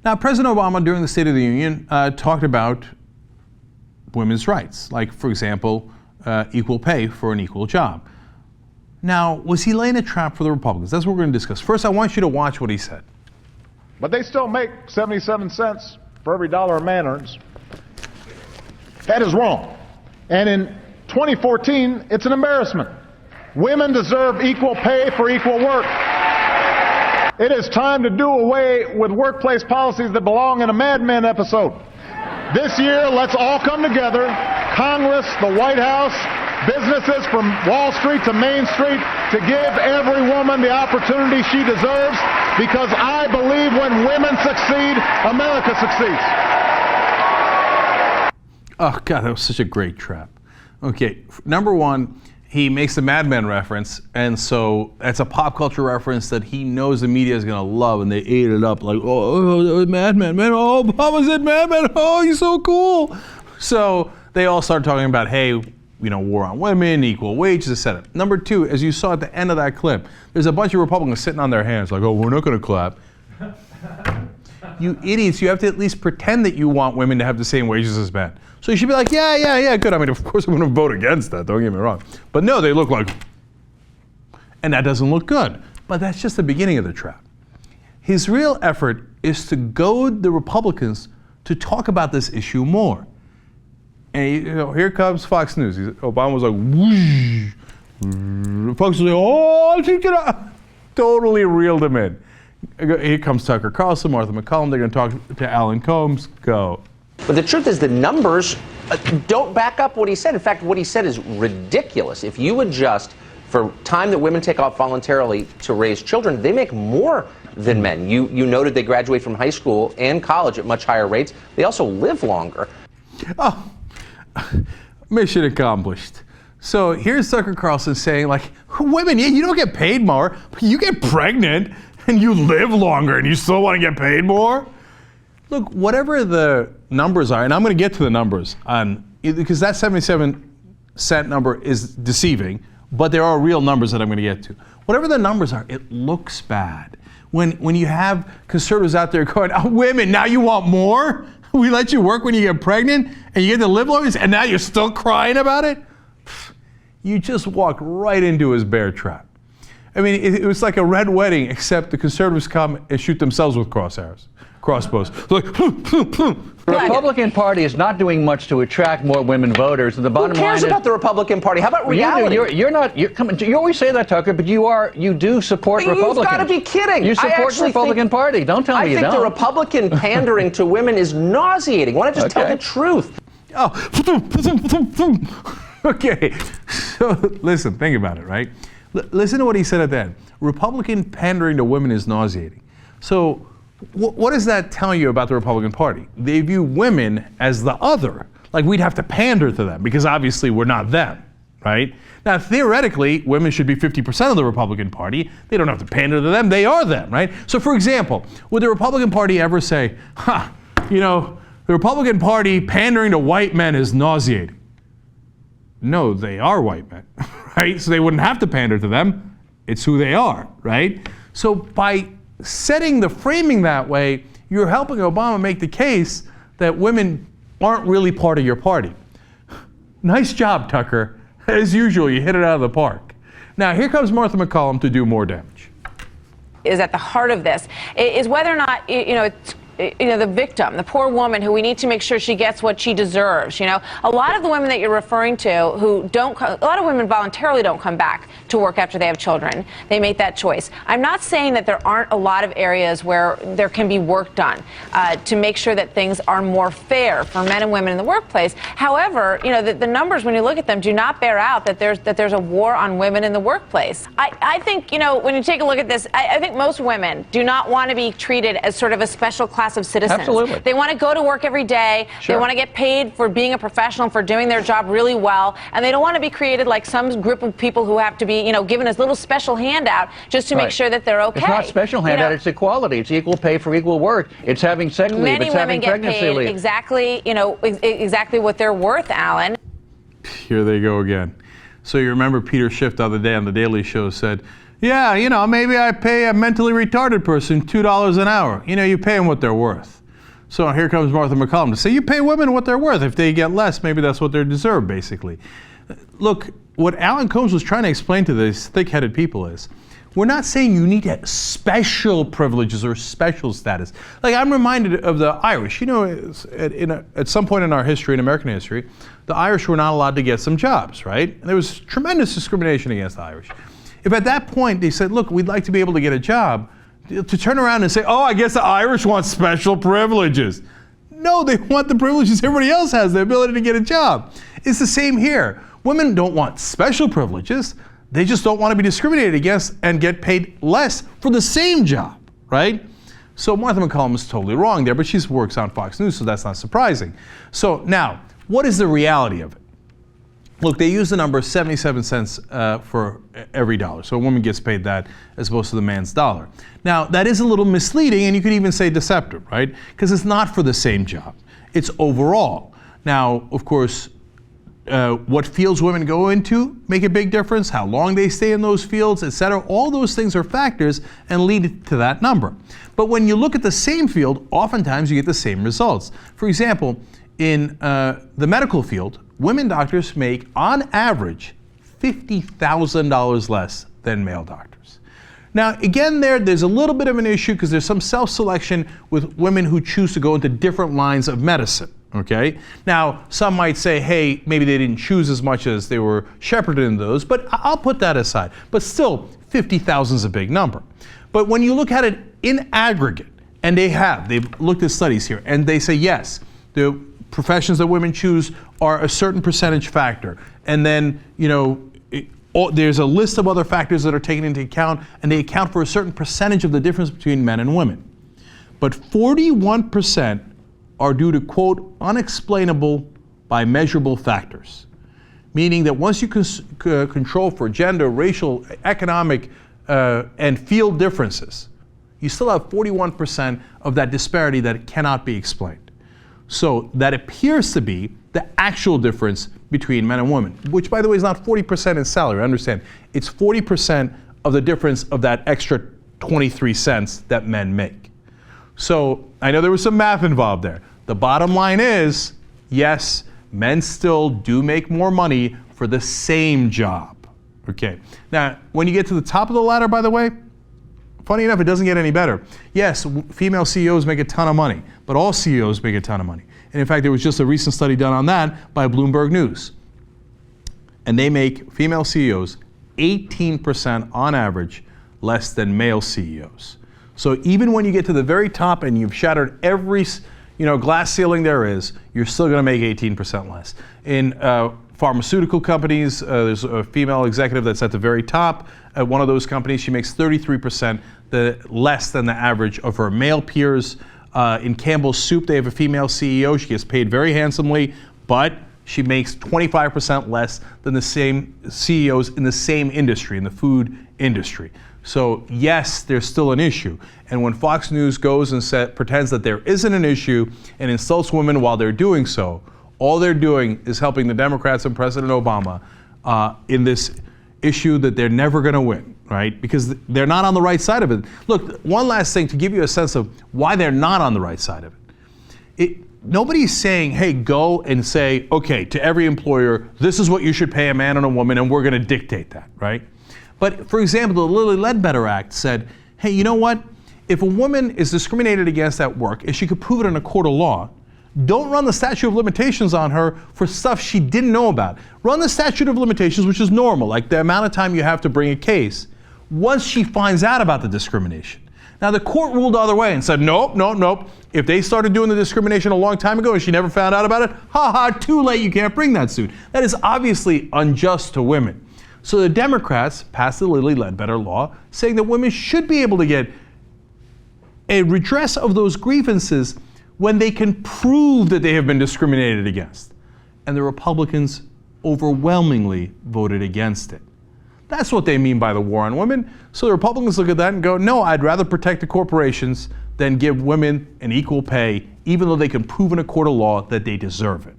Now, President Obama, during the State of the Union, talked about women's rights, like, for example, equal pay for an equal job. Now, was he laying a trap for the Republicans? That's what we're going to discuss. First, I want you to watch what he said. But they still make 77 cents for every dollar a man earns. That is wrong. And in 2014, it's an embarrassment. Women deserve equal pay for equal work. It is time to do away with workplace policies that belong in a Mad Men episode. This year, let's all come together, Congress, the White House, businesses from Wall Street to Main Street, to give every woman the opportunity she deserves, because I believe when women succeed, America succeeds. Oh, God, that was such a great trap. Okay, number one, he makes the Mad Men reference, and so that's a pop culture reference that he knows the media is going to love, and they ate it up like, oh, Mad Men, oh, Obama said Mad Men, oh, he's so cool. So they all start talking about, hey, you know, war on women, equal wages, etc. Number two, as you saw at the end of that clip, there's a bunch of Republicans sitting on their hands like, oh, we're not going to clap. You idiots, you have to at least pretend that you want women to have the same wages as men. So you should be like, yeah, good. I mean, of course I'm going to vote against that, don't get me wrong. But no, they look like, and that doesn't look good. But that's just the beginning of the trap. His real effort is to goad the Republicans to talk about this issue more. And here comes Fox News. Obama was like, whoosh. Fox was like, oh, check it out. Totally reeled him in. Here comes Tucker Carlson, Martha MacCallum. They're going to talk to Alan Colmes. Go. But the truth is the numbers don't back up what he said. In fact, what he said is ridiculous. If you adjust for time that women take off voluntarily to raise children, they make more than men. You noted they graduate from high school and college at much higher rates. They also live longer. Oh, mission accomplished. So here's Tucker Carlson saying, like, women, you don't get paid more, but you get pregnant and you live longer and you still want to get paid more? Look, whatever the numbers are, and I'm going to get to the numbers, because that 77-cent number is deceiving, but there are real numbers that I'm going to get to. Whatever the numbers are, it looks bad. When you have conservatives out there going, oh, women, now you want more? We let you work when you get pregnant and you get to live longer, and now you're still crying about it? You just walked right into his bear trap. I mean, it was like a red wedding, except the conservatives come and shoot themselves with crossbows. Like, the Republican Party is not doing much to attract more women voters. And the bottom line is, who cares about the Republican Party? How about reality? You always say that, Tucker, but you do support Republicans. You've got to be kidding. You support the Republican Party. Don't tell me you don't. I think the Republican pandering to women is nauseating. Why not just tell the truth? Oh, okay. So listen, think about it, right? Listen to what he said at the end. Republican pandering to women is nauseating. So what does that tell you about the Republican Party? They view women as the other. Like we'd have to pander to them because obviously we're not them, right? Now, theoretically, women should be 50% of the Republican Party. They don't have to pander to them. They are them, right? So, for example, would the Republican Party ever say, the Republican Party pandering to white men is nauseating? No, they are white men, right? So they wouldn't have to pander to them. It's who they are, right? So by setting the framing that way, you're helping Obama make the case that women aren't really part of your party. Nice job, Tucker. As usual, you hit it out of the park. Now, here comes Martha MacCallum to do more damage. Is at the heart of this is whether or not, it's the victim, the poor woman who we need to make sure she gets what she deserves. A lot of the women that you're referring to a lot of women voluntarily don't come back to work after they have children. They make that choice. I'm not saying that there aren't a lot of areas where there can be work done to make sure that things are more fair for men and women in the workplace. However, the numbers, when you look at them, do not bear out that there's a war on women in the workplace. I think, when you take a look at this, I think most women do not want to be treated as sort of a special class of citizens. Absolutely. They want to go to work every day. Sure. They want to get paid for being a professional, for doing their job really well, and they don't want to be created like some group of people who have to be, given a little special handout just to make sure that they're okay. It's not special handout, it's equality. It's equal pay for equal work. It's having sick leave. It's having pregnancy leave. Exactly, exactly what they're worth, Alan. Here they go again. So you remember Peter Schiff the other day on The Daily Show said, Yeah, maybe I pay a mentally retarded person $2 an hour. You pay them what they're worth. So here comes Martha MacCallum to say you pay women what they're worth. If they get less, maybe that's what they deserve, basically. Look, what Alan Colmes was trying to explain to these thick-headed people is, we're not saying you need to have special privileges or special status. Like, I'm reminded of the Irish. At some point in our history, in American history, the Irish were not allowed to get some jobs, right? And there was tremendous discrimination against the Irish. If at that point they said, look, we'd like to be able to get a job, to turn around and say, oh, I guess the Irish want special privileges. No, they want the privileges everybody else has, the ability to get a job. It's the same here. Women don't want special privileges. They just don't want to be discriminated against and get paid less for the same job, right? So Martha MacCallum is totally wrong there, but she works on Fox News, so that's not surprising. So now, what is the reality of it? Look, they use the number 77 cents for every dollar. So a woman gets paid that as opposed to the man's dollar. Now, that is a little misleading, and you could even say deceptive, right? Because it's not for the same job. It's overall. Now, of course, what fields women go into make a big difference, how long they stay in those fields, etc. All those things are factors and lead to that number. But when you look at the same field, oftentimes you get the same results. For example, in the medical field, women doctors make, on average, $50,000 less than male doctors. Now, again, there's a little bit of an issue because there's some self-selection with women who choose to go into different lines of medicine. Okay? Now, some might say, hey, maybe they didn't choose as much as they were shepherded in those, but I'll put that aside. But still, 50,000 is a big number. But when you look at it in aggregate, and they've looked at studies here, and they say, yes, the professions that women choose are a certain percentage factor. And then, there's a list of other factors that are taken into account, and they account for a certain percentage of the difference between men and women. But 41% are due to, quote, unexplainable by measurable factors. Meaning that once you control for gender, racial, economic, and field differences, you still have 41% of that disparity that cannot be explained. So that appears to be the actual difference between men and women, which, by the way, is not 40% in salary. Understand, it's 40% of the difference of that extra 23 cents that men make. So I know there was some math involved there. The bottom line is, yes, men still do make more money for the same job. Okay. Now, when you get to the top of the ladder, by the way, funny enough, it doesn't get any better. Yes, female CEOs make a ton of money, but all CEOs make a ton of money. And in fact, there was just a recent study done on that by Bloomberg News. And they make female CEOs 18% on average less than male CEOs. So even when you get to the very top and you've shattered every glass ceiling there is, you're still going to make 18% less. In pharmaceutical companies, there's a female executive that's at the very top. At one of those companies, she makes 33% less than the average of her male peers. In Campbell's Soup, they have a female CEO. She gets paid very handsomely, but she makes 25% less than the same CEOs in the same industry, in the food industry. So yes, there's still an issue. And when Fox News goes and pretends that there isn't an issue and insults women while they're doing so, all they're doing is helping the Democrats and President Obama in this issue that they're never going to win, right? Because they're not on the right side of it. Look, one last thing to give you a sense of why they're not on the right side of it. Nobody's saying, hey, go and say, okay, to every employer, this is what you should pay a man and a woman, and we're going to dictate that, right? But, for example, the Lilly Ledbetter Act said, hey, you know what? If a woman is discriminated against at work, and she could prove it in a court of law, don't run the statute of limitations on her for stuff she didn't know about. Run the statute of limitations, which is normal, like the amount of time you have to bring a case, once she finds out about the discrimination. Now, the court ruled the other way and said, nope, nope, nope. If they started doing the discrimination a long time ago and she never found out about it, too late, you can't bring that suit. That is obviously unjust to women. So the Democrats passed the Lilly Ledbetter law saying that women should be able to get a redress of those grievances when they can prove that they have been discriminated against. And the Republicans overwhelmingly voted against it. That's what they mean by the war on women. So the Republicans look at that and go, no, I'd rather protect the corporations than give women an equal pay, even though they can prove in a court of law that they deserve it.